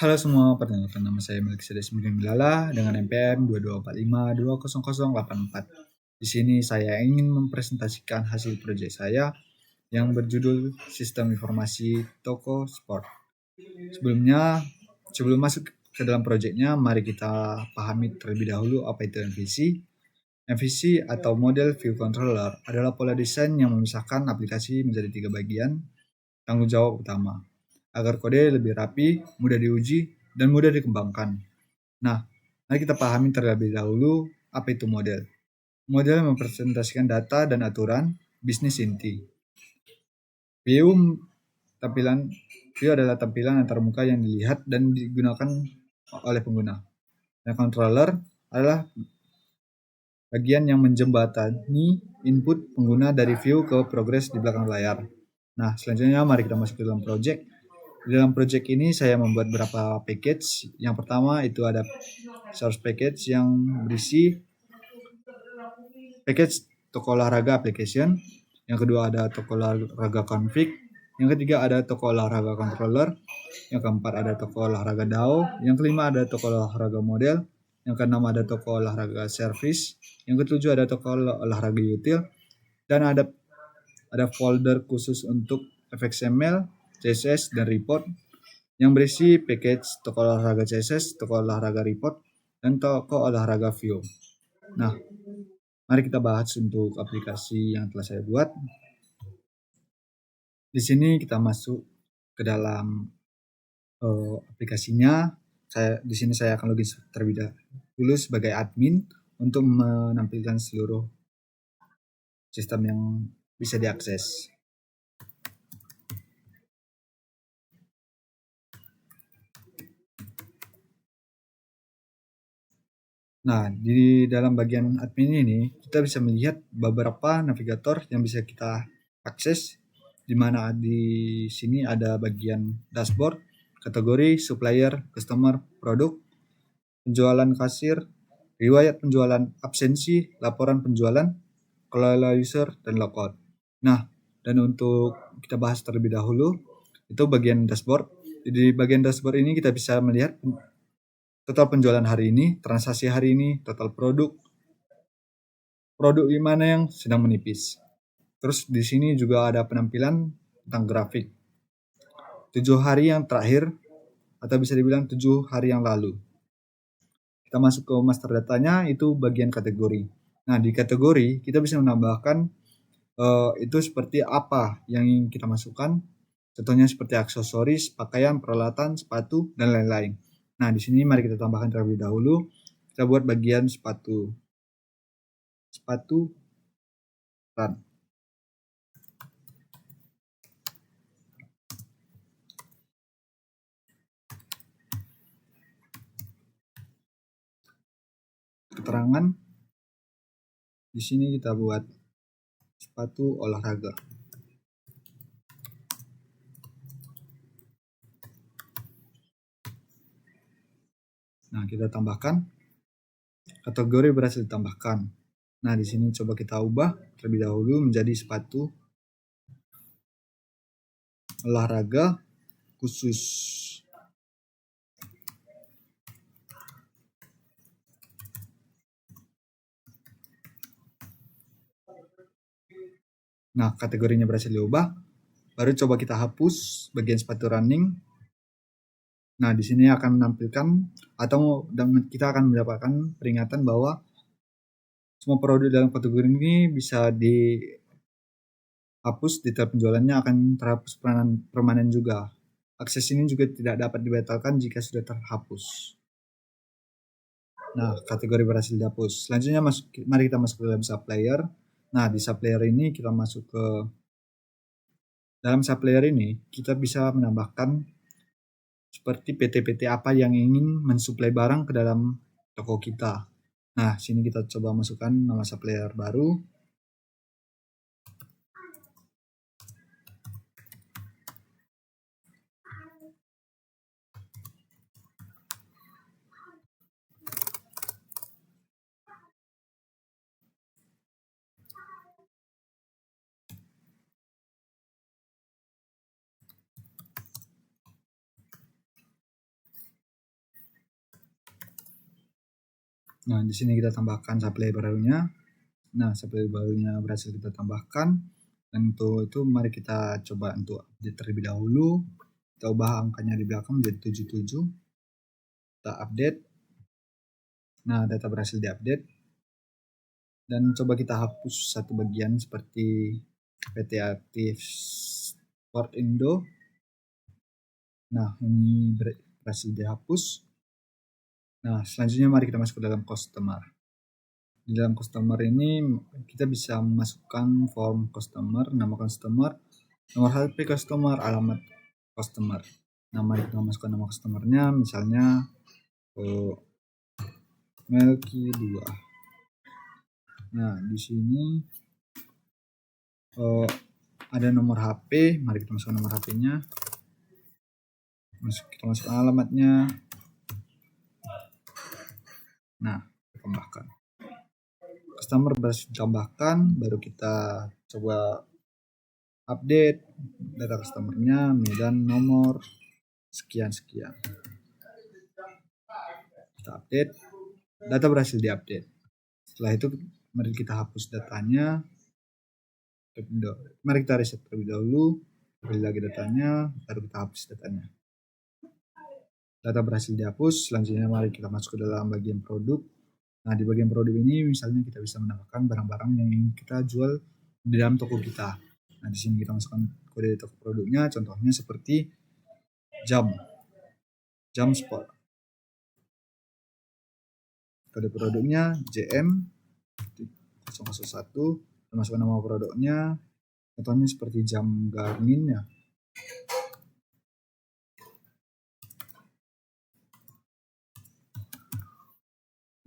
Halo semua, perkenalkan nama saya Melkiades Milala dengan NPM 2245200084. Di sini saya ingin mempresentasikan hasil proyek saya yang berjudul Sistem Informasi Toko Sport. Sebelum masuk ke dalam proyeknya, mari kita pahami terlebih dahulu apa itu MVC. MVC atau Model View Controller adalah pola desain yang memisahkan aplikasi menjadi 3 bagian tanggung jawab utama, agar kode lebih rapi, mudah diuji, dan mudah dikembangkan. Nah, mari kita pahami terlebih dahulu apa itu model. Model mempresentasikan data dan aturan bisnis inti. View adalah tampilan antar muka yang dilihat dan digunakan oleh pengguna. Dan controller adalah bagian yang menjembatani input pengguna dari view ke progres di belakang layar. Nah, selanjutnya mari kita masuk ke dalam project. Di dalam project ini saya membuat beberapa package. Yang pertama itu ada source package yang berisi package toko olahraga application. Yang kedua ada toko olahraga config. Yang ketiga ada toko olahraga controller. Yang keempat ada toko olahraga DAO. Yang kelima ada toko olahraga model. Yang keenam ada toko olahraga service. Yang ketujuh ada toko olahraga util. Dan ada folder khusus untuk FXML, CSS, dan report yang berisi package toko olahraga CSS, toko olahraga report, dan toko olahraga view. Nah, mari kita bahas untuk aplikasi yang telah saya buat. Di sini kita masuk ke dalam aplikasinya. Di sini saya akan login terlebih dahulu sebagai admin untuk menampilkan seluruh sistem yang bisa diakses. Nah, di dalam bagian admin ini kita bisa melihat beberapa navigator yang bisa kita akses, di mana di sini ada bagian dashboard, kategori, supplier, customer, produk, penjualan kasir, riwayat penjualan, absensi, laporan penjualan, kelola user, dan logout. Nah, dan untuk kita bahas terlebih dahulu, itu bagian dashboard. Di bagian dashboard ini kita bisa melihat total penjualan hari ini, transaksi hari ini, total produk di mana yang sedang menipis. Terus di sini juga ada penampilan tentang grafik. 7 hari yang terakhir, atau bisa dibilang 7 hari yang lalu. Kita masuk ke master datanya, itu bagian kategori. Nah, di kategori kita bisa menambahkan itu seperti apa yang ingin kita masukkan. Contohnya seperti aksesoris, pakaian, peralatan, sepatu, dan lain-lain. Nah, di sini mari kita tambahkan terlebih dahulu. Kita buat bagian sepatu run. Keterangan di sini kita buat sepatu olahraga. Nah, kita tambahkan kategori berhasil ditambahkan. Nah, di sini coba kita ubah terlebih dahulu menjadi sepatu olahraga khusus. Nah, kategorinya berhasil diubah. Baru coba kita hapus bagian sepatu running. Nah, di sini akan menampilkan atau kita akan mendapatkan peringatan bahwa semua produk dalam kategori ini bisa dihapus, detail penjualannya akan terhapus permanen juga. Akses ini juga tidak dapat dibatalkan jika sudah terhapus. Nah, kategori berhasil dihapus. Selanjutnya mari kita masuk ke dalam supplier. Nah, di supplier ini kita masuk ke dalam supplier ini kita bisa menambahkan seperti PT-PT apa yang ingin mensuplai barang ke dalam toko kita. Nah, sini kita coba masukkan nama supplier baru. Nah, di sini kita tambahkan supply barunya. Nah, supply barunya berhasil kita tambahkan. Dan untuk itu mari kita coba untuk update terlebih dahulu. Kita ubah angkanya di belakang menjadi 77. Kita update. Nah, data berhasil diupdate. Dan coba kita hapus satu bagian seperti PT Aktif Sport Indo. Nah, ini berhasil dihapus. Nah, selanjutnya mari kita masuk ke dalam customer. Di dalam customer ini kita bisa memasukkan form customer, nama customer, nomor HP customer, alamat customer. Nah, mari kita masukkan nama customernya, misalnya Melki 2. Nah, di sini ada nomor HP, mari kita masukkan nomor HP-nya. Kita masukkan alamatnya. Nah, kita tambahkan. Customer berhasil ditambahkan, baru kita coba update data customernya, Medan nomor sekian. Kita update, data berhasil diupdate. Setelah itu mari kita hapus datanya. Mari kita reset terlebih dahulu, pilih lagi datanya, baru kita hapus datanya. Data berhasil dihapus. Selanjutnya mari kita masuk ke dalam bagian produk. Nah, di bagian produk ini misalnya kita bisa menambahkan barang-barang yang ingin kita jual di dalam toko kita. Nah, di sini kita masukkan kode toko produknya, contohnya seperti jam sport. Kode produknya JM 001, masukkan nama produknya, contohnya seperti jam Garmin ya.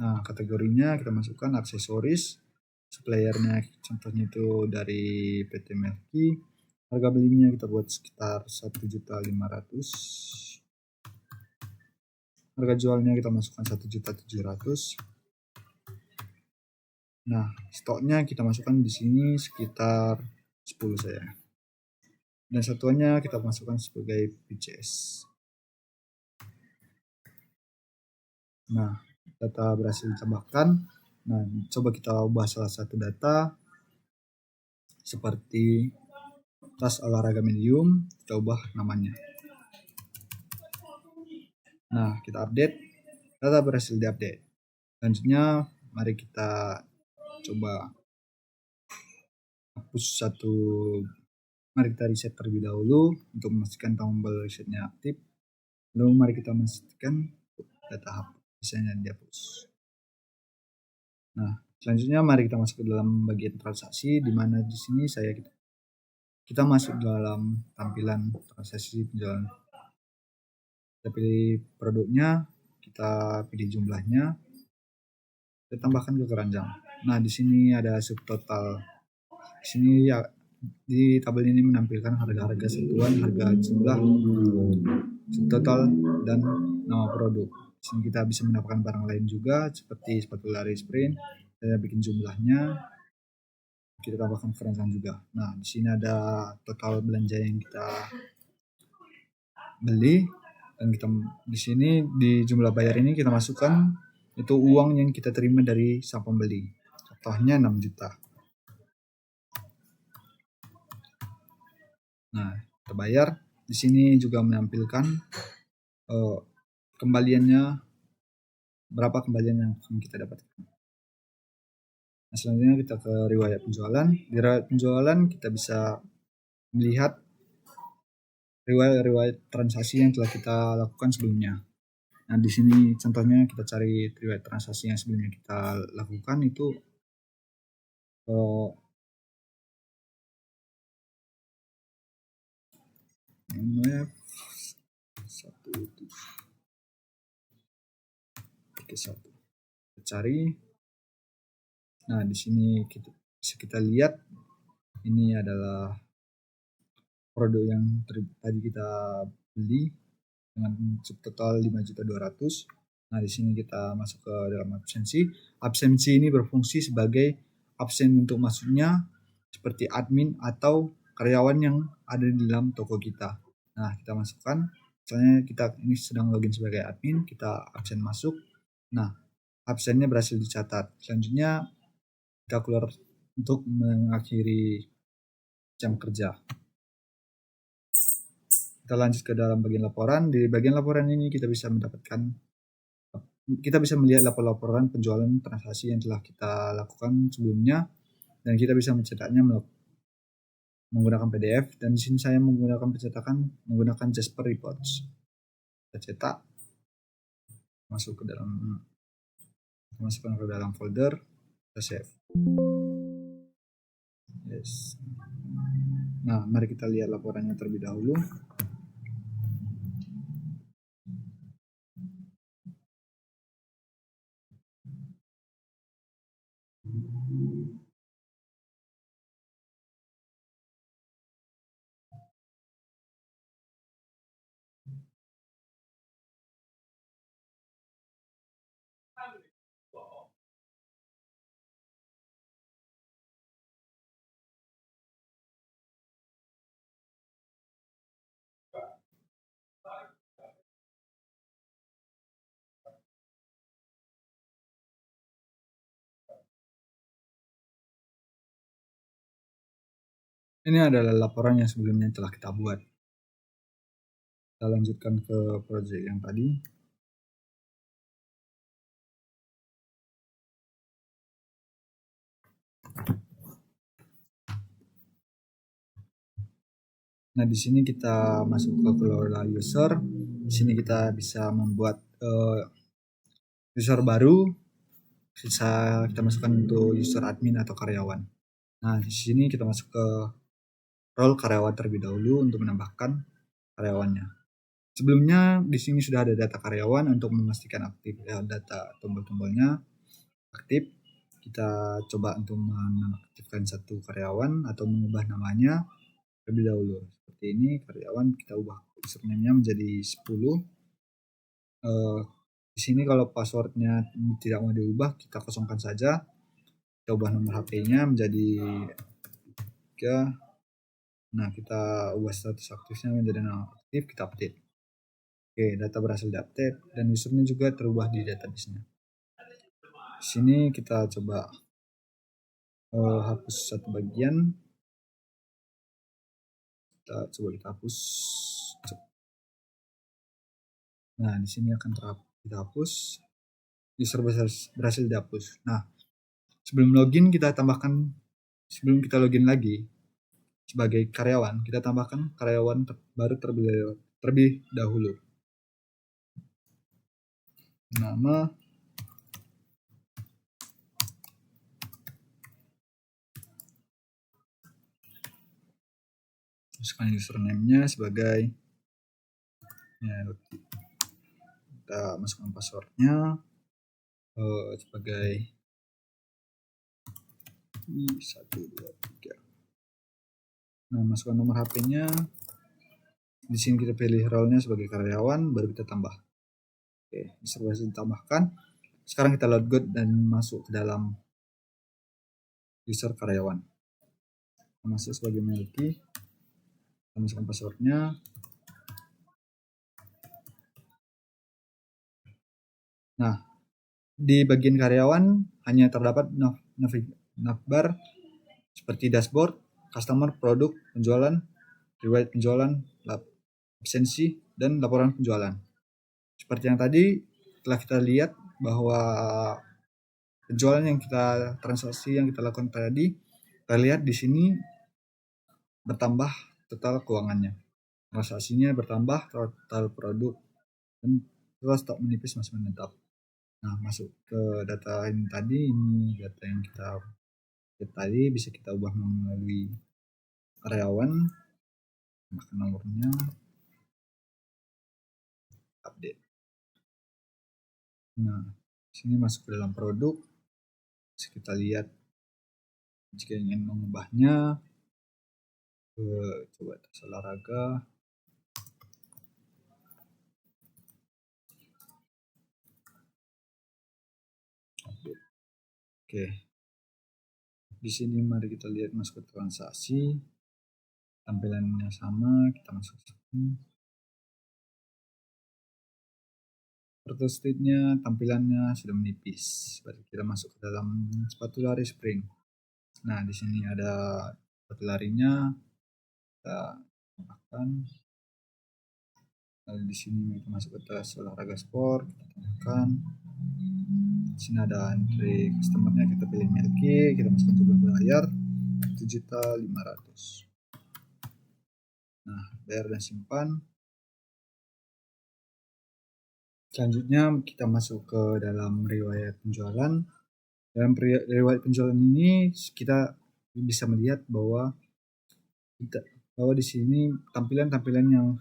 Nah, kategorinya kita masukkan aksesoris, suppliernya contohnya itu dari PT Melki. Harga belinya kita buat sekitar 1.500.000. Harga jualnya kita masukkan 1.700.000. Nah, stoknya kita masukkan di sini sekitar 10 saja. Dan satuannya kita masukkan sebagai PCS. Nah, data berhasil ditambahkan. Nah, coba kita ubah salah satu data seperti tas olahraga medium, kita ubah namanya. Nah, kita update, data berhasil diupdate. Selanjutnya mari kita coba hapus mari kita reset terlebih dahulu untuk memastikan tombol resetnya aktif. Lalu mari kita memastikan data hapus misalnya dihapus. Nah, selanjutnya mari kita masuk ke dalam bagian transaksi, di mana di sini kita masuk dalam tampilan transaksi penjualan. Kita pilih produknya, kita pilih jumlahnya, kita tambahkan ke keranjang. Nah, di sini ada subtotal. Di sini ya, di tabel ini menampilkan harga-harga satuan, harga jumlah, subtotal, dan nama produk. Di sini kita bisa mendapatkan barang lain juga seperti sepatu lari sprint. Kita bikin jumlahnya, kita tambahkan keranjang juga. Nah, di sini ada total belanja yang kita beli, dan kita di sini di jumlah bayar ini kita masukkan itu uang yang kita terima dari sang pembeli. Contohnya 6 juta. Nah, kita bayar. Di sini juga menampilkan kembaliannya, berapa kembalian yang kita dapatkan. Nah, selanjutnya kita ke riwayat penjualan. Di riwayat penjualan kita bisa melihat riwayat transaksi yang telah kita lakukan sebelumnya. Nah, di sini contohnya kita cari riwayat transaksi yang sebelumnya kita lakukan itu MF 1 kita cari. Nah, di sini kita lihat ini adalah produk yang tadi kita beli dengan subtotal 5.200.000. Nah, di sini kita masuk ke dalam absensi. Absensi ini berfungsi sebagai absen untuk masuknya seperti admin atau karyawan yang ada di dalam toko kita. Nah, kita masukkan, misalnya kita ini sedang login sebagai admin, kita absen masuk. Nah, absennya berhasil dicatat. Selanjutnya kita keluar untuk mengakhiri jam kerja. Kita lanjut ke dalam bagian laporan. Di bagian laporan ini kita bisa melihat laporan penjualan transaksi yang telah kita lakukan sebelumnya, dan kita bisa mencetaknya menggunakan PDF. Dan di sini saya menggunakan menggunakan Jasper Reports. Kita cetak, masukkan ke dalam folder, kita save. Yes. Nah, mari kita lihat laporannya terlebih dahulu. Ini adalah laporan yang sebelumnya telah kita buat. Kita lanjutkan ke project yang tadi. Nah, di sini kita masuk ke kelola user. Di sini kita bisa membuat user baru. Bisa kita masukkan untuk user admin atau karyawan. Nah, di sini kita masuk ke role karyawan terlebih dahulu untuk menambahkan karyawannya. Sebelumnya di sini sudah ada data karyawan. Untuk memastikan aktif data tombol-tombolnya aktif, kita coba untuk menaktifkan satu karyawan atau mengubah namanya terlebih dahulu. Seperti ini, karyawan kita ubah username-nya menjadi 10. Di sini kalau passwordnya tidak mau diubah, kita kosongkan saja. Kita ubah nomor HP-nya menjadi 3. Nah, kita ubah status aktifnya menjadi non-aktif, kita update. Oke, data berhasil di-update dan usernya juga terubah di database-nya. Di sini kita coba hapus satu bagian. Kita hapus. Nah, di sini akan kita hapus. User berhasil dihapus. Nah, sebelum kita login lagi sebagai karyawan, kita tambahkan karyawan baru terlebih dahulu. Nama, masukkan username-nya sebagai kita masukkan password-nya sebagai 123. Nah, masukkan nomor HP-nya. Di sini kita pilih role-nya sebagai karyawan, baru kita tambah. Oke, bisa ditambahkan. Sekarang kita logout dan masuk ke dalam user karyawan. Kita masuk sebagai Melki. Kita masukkan password-nya. Nah, di bagian karyawan hanya terdapat navbar seperti dashboard, customer, produk, penjualan, riwayat penjualan, absensi, dan laporan penjualan. Seperti yang tadi telah kita lihat bahwa transaksi yang kita lakukan tadi, kita lihat di sini bertambah total keuangannya. Transaksinya bertambah, total produk, dan total stok menipis masih menetap. Nah, masuk ke data ini tadi, ini data yang kita lihat tadi bisa kita ubah melalui karyawan, tambahkan nomornya, update. Nah, sini masuk ke dalam produk, bisa kita lihat jika ingin mengubahnya, coba tes olahraga. Oke. Di sini mari kita lihat masuk ke transaksi. Tampilannya sama, kita masuk sini. Protostitnya tampilannya sudah menipis. Berarti kita masuk ke dalam sepatu lari spring. Nah, di sini ada sepatu larinya. Kita tambahkan. Lalu di sini kita masuk ke tas olahraga sport, kita tambahkan. Di sini ada entry customernya, kita pilih Melki, kita masukkan juga bayar 7.500.000. Nah, bayar dan simpan. Selanjutnya kita masuk ke dalam riwayat penjualan. Dalam riwayat penjualan ini kita bisa melihat bahwa di sini tampilan-tampilan yang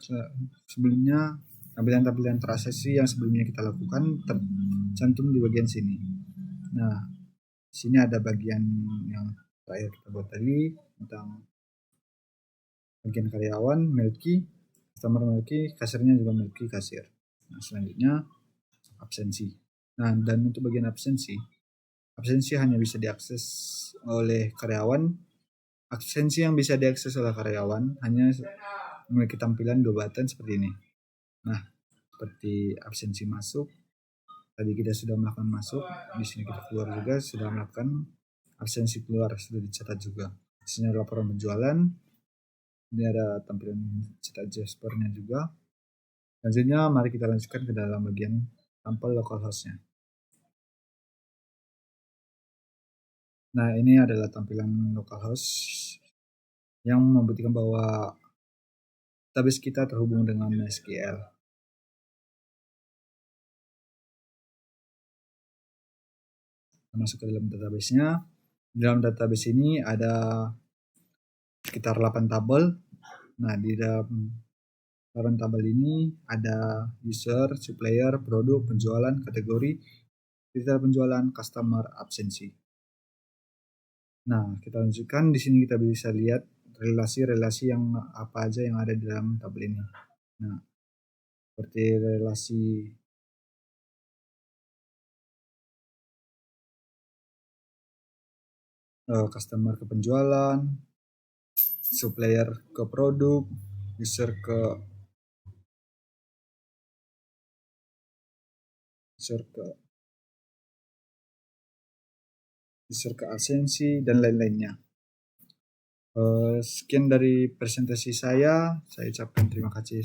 sebelumnya, tampilan-tampilan transaksi yang sebelumnya kita lakukan tercantum di bagian sini. Nah, di sini ada bagian yang terakhir kita buat tadi tentang bagian karyawan, Melki, customer Melki, kasirnya juga Melki kasir. Nah, selanjutnya absensi. Nah, dan untuk bagian absensi hanya bisa diakses oleh karyawan. Absensi yang bisa diakses oleh karyawan hanya memiliki tampilan 2 button seperti ini. Nah, seperti absensi masuk, tadi kita sudah melakukan masuk, di sini kita keluar juga sudah melakukan absensi keluar, sudah dicatat juga. Di sini ada laporan penjualan, ini ada tampilan cetak Jaspernya juga. Selanjutnya mari kita lanjutkan ke dalam bagian tampil localhost-nya. Nah, ini adalah tampilan localhost yang membuktikan bahwa database kita terhubung dengan MySQL. Kita masuk ke dalam database-nya. Di dalam database ini ada sekitar 8 tabel. Nah, di dalam 8 tabel ini ada user, supplier, produk, penjualan, kategori, detail penjualan, customer, absensi. Nah, kita lanjutkan. Di sini kita bisa lihat relasi-relasi yang apa aja yang ada di dalam tabel ini. Nah, seperti relasi customer ke penjualan, supplier ke produk, user ke absensi dan lain-lainnya. Sekian dari presentasi saya ucapkan terima kasih.